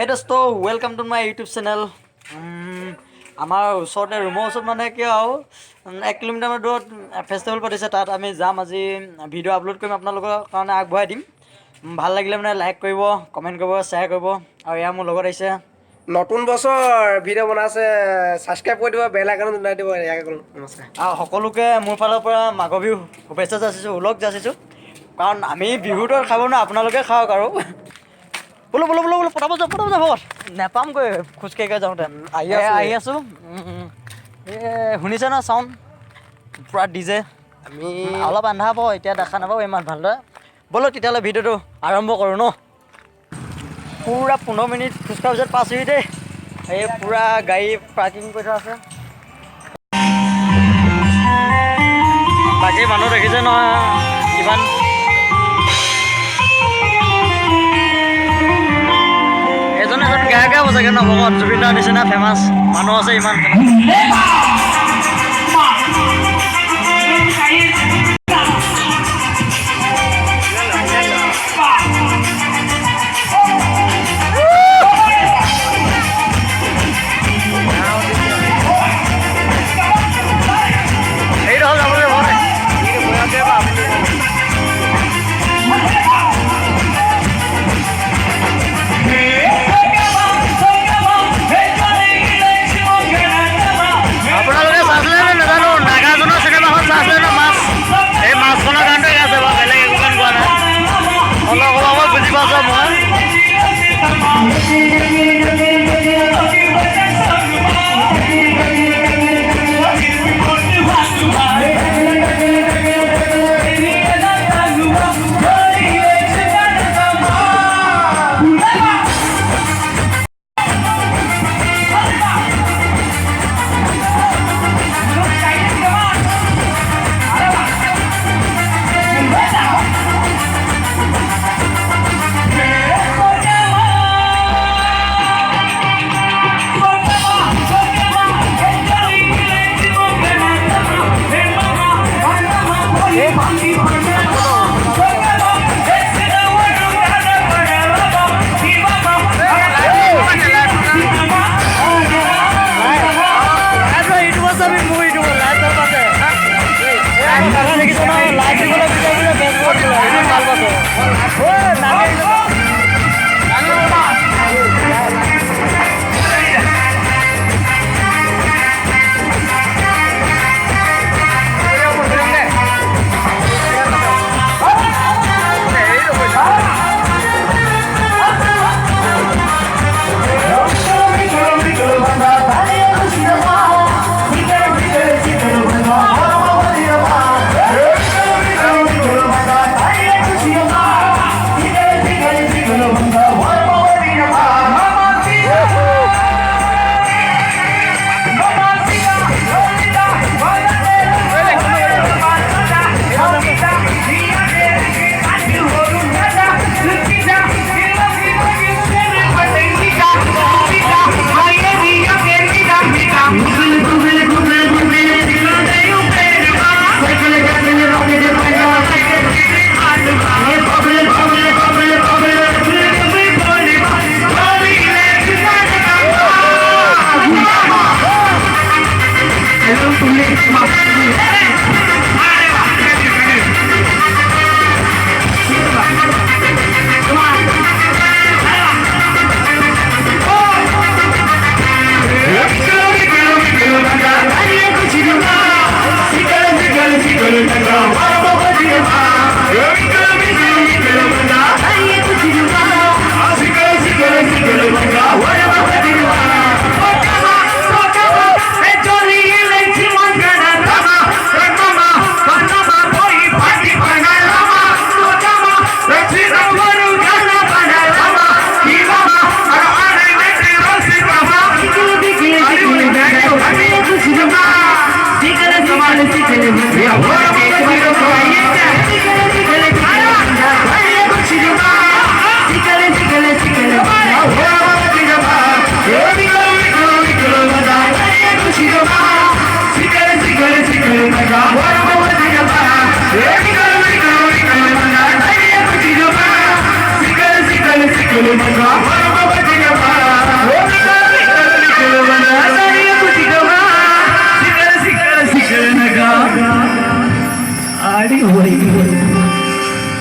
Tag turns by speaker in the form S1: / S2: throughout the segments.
S1: Hey dosto, welcome to my YouTube channel. আমাৰ ওচৰতে ৰুমৰ ওচৰত মানে কি আৰু 1 কিলোমিটাৰ দূৰত ফেষ্টিভেল পাতিছে তাত আমি যাম আজি ভিডিঅ' আপলোড কৰিম আপোনালোকৰ কাৰণে আগবঢ়াই দিম ভাল লাগিলে মানে লাইক কৰিব কমেন্ট কৰিব শ্বেয়াৰ কৰিব আৰু এয়া মোৰ লগত আহিছে
S2: নতুন বছৰ ভিডিঅ' বনাইছে সাবস্ক্ৰাইব কৰি দিব বেল আইকন দবাই দিব ইয়াকে ক'লো নমস্কাৰ
S1: আৰু সকলোকে মোৰ ফালৰ পৰা মাঘৰ বিহু শুভেচ্ছা যাচিছোঁ উলগ যাচিছোঁ কাৰণ আমি বিহুটো খাব ন আপোনালোকে খাওক আৰু বোলো বোলো বোলো বোলো পটাব যাব নেপামগৈ খোজকাঢ়ি যাওঁতে আহি আছোঁ শুনিছে ন চাউণ্ড পূৰা ডিজে
S2: আমি
S1: অলপ আন্ধা হ'ব এতিয়া দেখা নাপাব ইমান ভালদৰে ব'লো তেতিয়াহ'লে ভিডিঅ'টো আৰম্ভ কৰোঁ ন পূৰা 15 মিনিট খোজকঢ়াৰ পিছত পাইছোঁহি দেই এই পূৰা গাড়ী পাৰ্কিং কৰি থোৱা আছে বাকী মানুহ দেখিছে নহয় কিমান এজন গায়কে হ'ব চাগে নৱগত জুবিনদাৰ নিচিনা ফেমাছ মানুহ আছে ইমান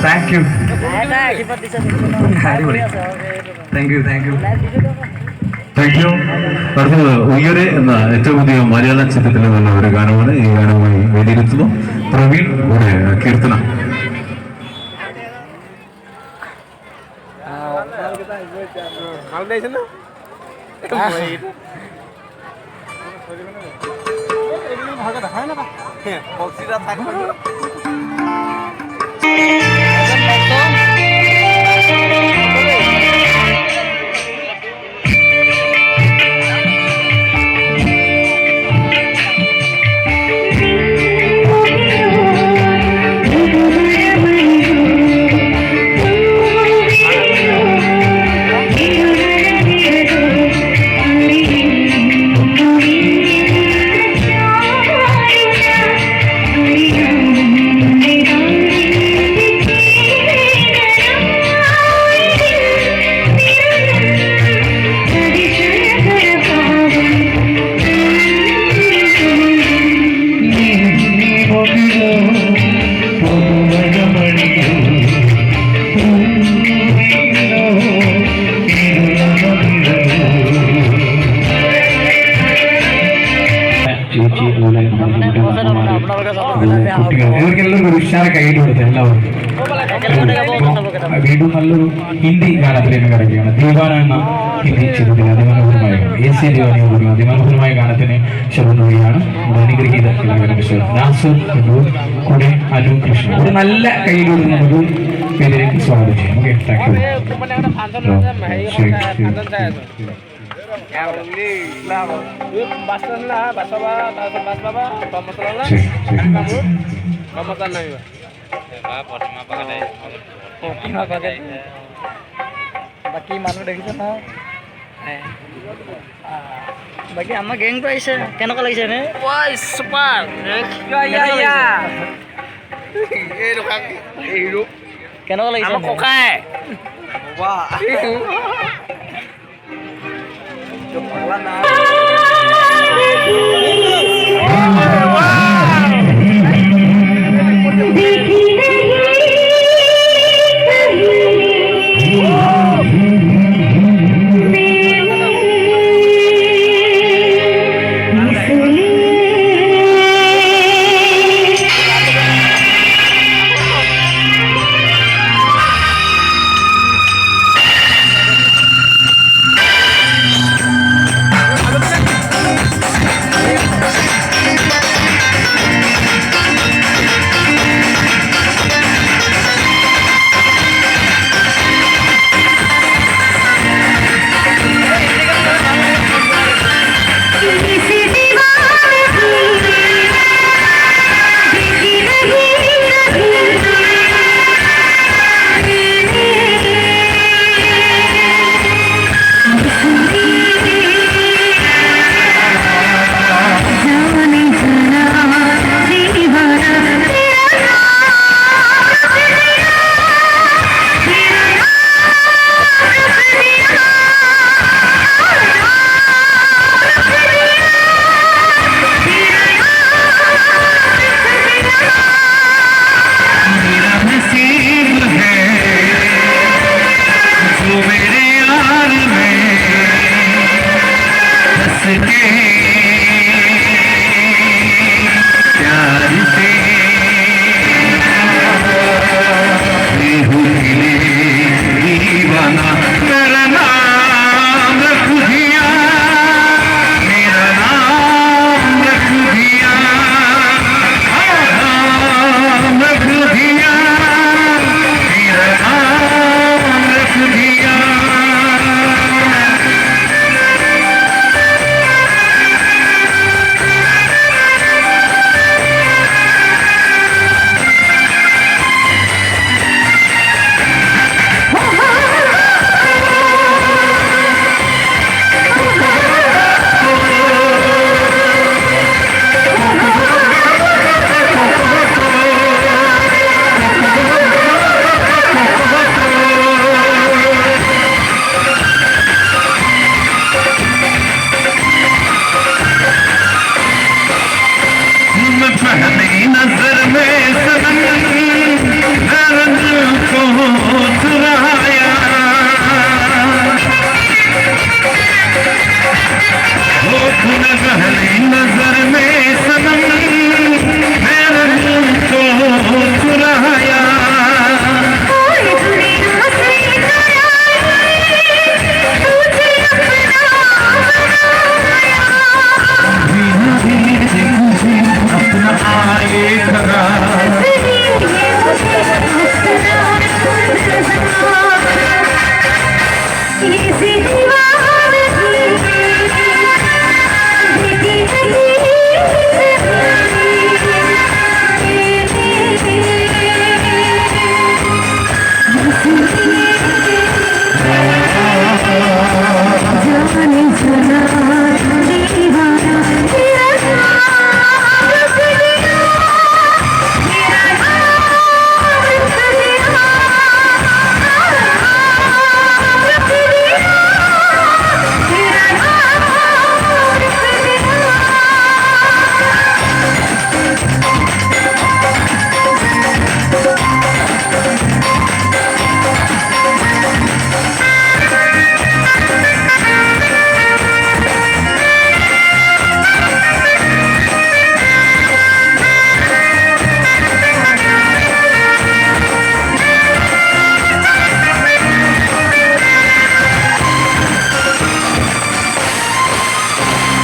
S3: thank you thank you thank you thank you. അടുത്തത് ഉയരെ എന്ന ഏറ്റവും പുതിയ മലയാള ചിത്രത്തിൽ നിന്നുള്ള ഒരു ഗാനമാണ്. ഈ ഗാനവുമായി വേദിയിലെത്തുന്നു പ്രവീൺ കൂടെ കീർത്തന. ഇവർക്കെല്ലാം ഒരു ഉഷാര കയ്യിൽ കൊടുത്തു എല്ലാവർക്കും. വീണ്ടും നല്ലൊരു ഹിന്ദി ഗാനത്തിലേക്ക് കിടക്കുകയാണ്. ദീവാന എന്ന ഹിന്ദി ചിത്രത്തിൽ അതിമനോഹരമായ AC ദേവാനിയോട് അതിമനോഹരമായ ഗാനത്തിന് ശബ്ദം നൽകിയാണ് അനുഗ്രഹീത കലാകാരൻ നാസർ കൂടെ അനു കൃഷ്ണ. ഒരു നല്ല കയ്യിലൂടെ നമുക്ക് പേരിലേക്ക് സ്വാഗതം ചെയ്യാം. Okay, thank you.
S1: বাকী মানুহ দেখিছে নহয় বাকী আমাৰ গেংটো আহিছে কেনেকুৱা লাগিছে নে চুপাৰ কেনেকুৱা লাগিছে ককাই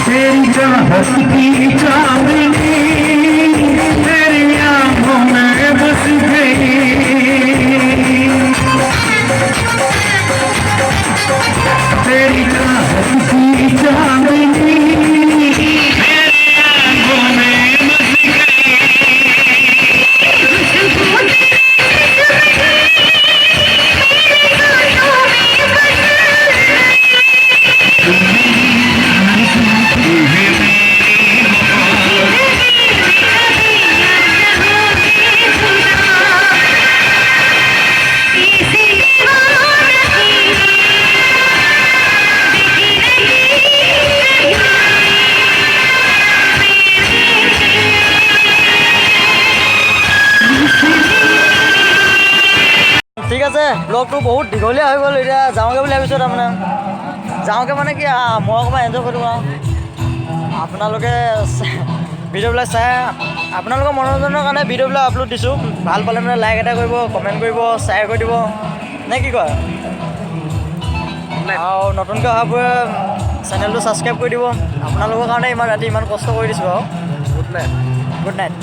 S3: तेरी चाहत की चांदनी तेरी आंखों में बस गई तेरी चाहत की चांदनी तेरी आंखों में बस
S1: ঠিক আছে ব্লগটো বহুত দীঘলীয়া হৈ গ'ল এতিয়া যাওঁগৈ বুলি ভাবিছোঁ তাৰমানে যাওঁগৈ মানে কি মই অকণমান এনজয় কৰিম আৰু আপোনালোকে ভিডিঅ'বিলাক চাই আপোনালোকৰ মনোৰঞ্জনৰ কাৰণে ভিডিঅ'বিলাক আপলোড দিছোঁ ভাল পালে মানে লাইক এটা কৰিব কমেণ্ট কৰিব শ্বেয়াৰ কৰি দিব নে কি কয় আৰু নতুনকৈ অহাবোৰে চেনেলটো ছাবস্ক্ৰাইব কৰি দিব আপোনালোকৰ কাৰণে ইমান ৰাতি ইমান কষ্ট কৰি দিছোঁ আৰু
S2: গুড নাইট
S1: গুড নাইট